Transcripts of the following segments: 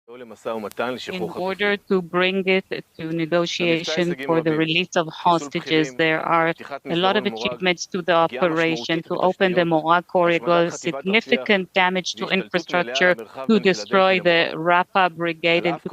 In order to bring it to negotiation for the release of hostages, there are a lot of achievements to the operation, to open the Morag corridor, significant damage to infrastructure, to destroy the Rafah brigade, and to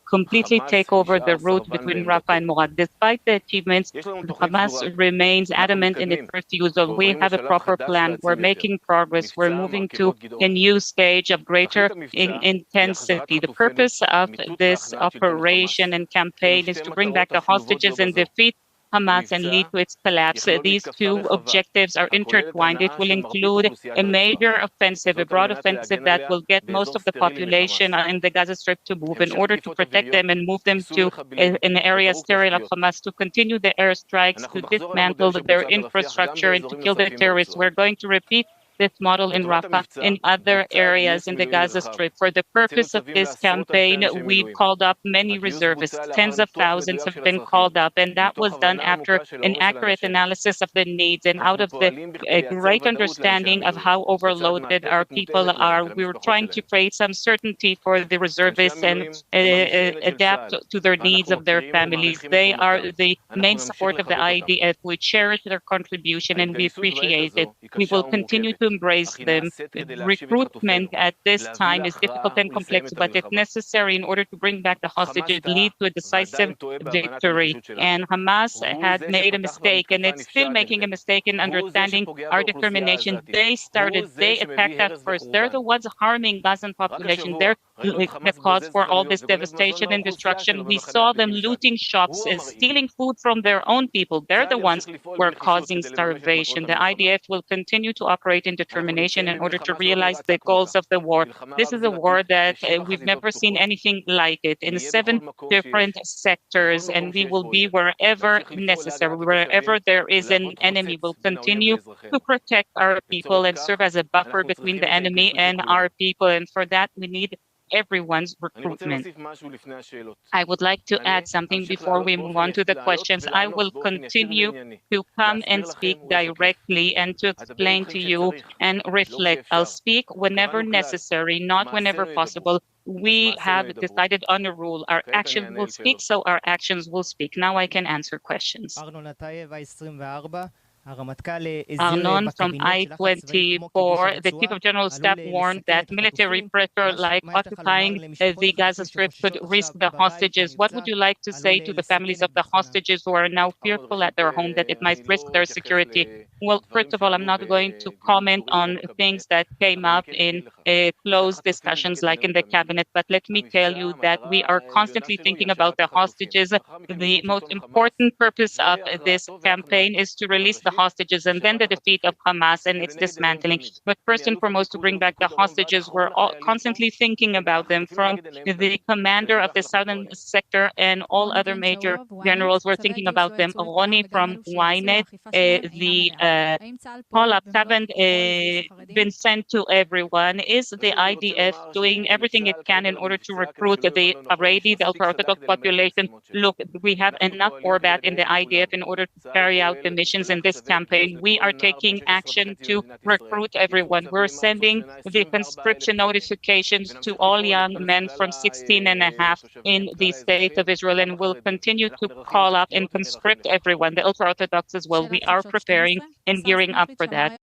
completely take over the route between Rafah and Morag. Despite the achievements, Hamas remains adamant in its refusal. We have a proper plan. We're making progress. We're moving to a new stage of greater intensity. The purpose of this operation and campaign is to bring back the hostages and defeat Hamas and lead to its collapse. These two objectives are intertwined. It will include a major offensive, a broad offensive that will get most of the population in the Gaza Strip to move in order to protect them and move them to an area sterile of Hamas, to continue the airstrikes, to dismantle their infrastructure and to kill the terrorists. We're going to repeat this model in Rafah, in other areas in the Gaza Strip. For the purpose of this campaign, we've called up many reservists. Tens of thousands have been called up, and that was done after an accurate analysis of the needs and out of the great understanding of how overloaded our people are. We were trying to create some certainty for the reservists and adapt to their needs of their families. They are the main support of the IDF. We cherish their contribution and we appreciate it. We will continue to embrace them. Recruitment at this time is difficult and complex, but if necessary, in order to bring back the hostages, lead to a decisive victory. And Hamas had made a mistake, and it's still making a mistake in understanding our determination. They attacked us first. They're the ones harming Gazan population. They're the cause for all this devastation and destruction. We saw them looting shops and stealing food from their own people. They're the ones who are causing starvation. The IDF will continue to operate in determination in order to realize the goals of the war. This is a war that we've never seen anything like it in 7 different sectors, and we will be wherever necessary, wherever there is an enemy. We'll continue to protect our people and serve as a buffer between the enemy and our people, and for that we need everyone's recruitment. I would like to add something before we move on to the questions. I will continue to come and speak directly and to explain to you and reflect. I'll speak whenever necessary, not whenever possible. We have decided on a rule. Our action will speak, so our actions will speak. Now I can answer questions. Arnon from I-24, the Chief of General Staff warned that military pressure like occupying the Gaza Strip could risk the hostages. What would you like to say to the families of the hostages who are now fearful at their home that it might risk their security? Well, first of all, I'm not going to comment on things that came up in closed discussions like in the cabinet, but let me tell you that we are constantly thinking about the hostages. The most important purpose of this campaign is to release the hostages and then the defeat of Hamas and its dismantling. But first and foremost, to bring back the hostages, we're constantly thinking about them, from the commander of the southern sector and all other major generals. We're thinking about them. Roni from Ynet, the call-ups haven't been sent to everyone. Is the IDF doing everything it can in order to recruit the Haredi, the ultra-Orthodox population? Look, we have enough Orbat in the IDF in order to carry out the missions in this campaign. We are taking action to recruit everyone. We're sending the conscription notifications to all young men from 16 and a half in the state of Israel, and will continue to call up and conscript everyone, the ultra-Orthodox as well. We are preparing and gearing up for that.